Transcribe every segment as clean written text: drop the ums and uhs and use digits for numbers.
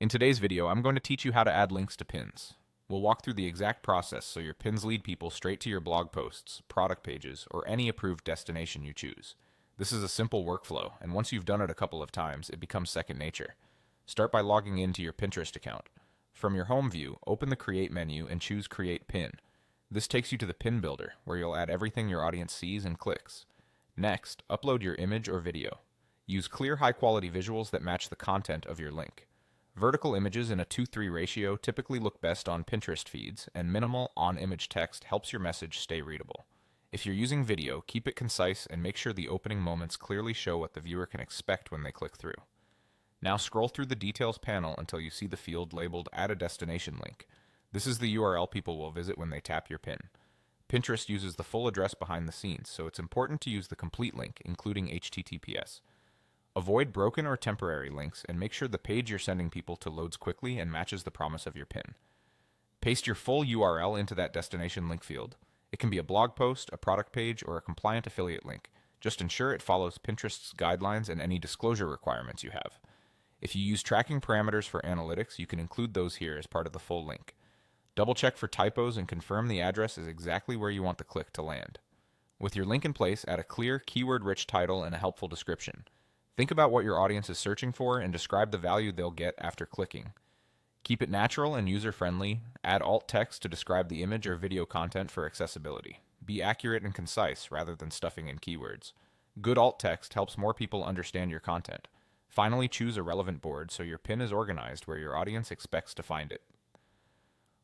In today's video, I'm going to teach you how to add links to pins. We'll walk through the exact process so your pins lead people straight to your blog posts, product pages, or any approved destination you choose. This is a simple workflow, and once you've done it a couple of times, it becomes second nature. Start by logging into your Pinterest account. From your home view, open the Create menu and choose Create Pin. This takes you to the Pin Builder, where you'll add everything your audience sees and clicks. Next, upload your image or video. Use clear, high-quality visuals that match the content of your link. Vertical images in a 2:3 ratio typically look best on Pinterest feeds, and minimal on-image text helps your message stay readable. If you're using video, keep it concise and make sure the opening moments clearly show what the viewer can expect when they click through. Now scroll through the Details panel until you see the field labeled Add a Destination Link. This is the URL people will visit when they tap your pin. Pinterest uses the full address behind the scenes, so it's important to use the complete link, including HTTPS. Avoid broken or temporary links and make sure the page you're sending people to loads quickly and matches the promise of your pin. Paste your full URL into that destination link field. It can be a blog post, a product page, or a compliant affiliate link. Just ensure it follows Pinterest's guidelines and any disclosure requirements you have. If you use tracking parameters for analytics, you can include those here as part of the full link. Double check for typos and confirm the address is exactly where you want the click to land. With your link in place, add a clear, keyword-rich title and a helpful description. Think about what your audience is searching for and describe the value they'll get after clicking. Keep it natural and user-friendly. Add alt text to describe the image or video content for accessibility. Be accurate and concise rather than stuffing in keywords. Good alt text helps more people understand your content. Finally, choose a relevant board so your pin is organized where your audience expects to find it.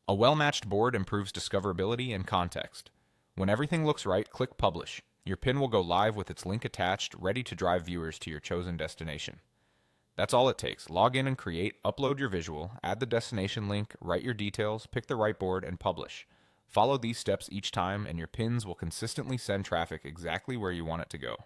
A well-matched board improves discoverability and context. When everything looks right, click Publish. Your pin will go live with its link attached, ready to drive viewers to your chosen destination. That's all it takes. Log in and create, upload your visual, add the destination link, write your details, pick the right board, and publish. Follow these steps each time, and your pins will consistently send traffic exactly where you want it to go.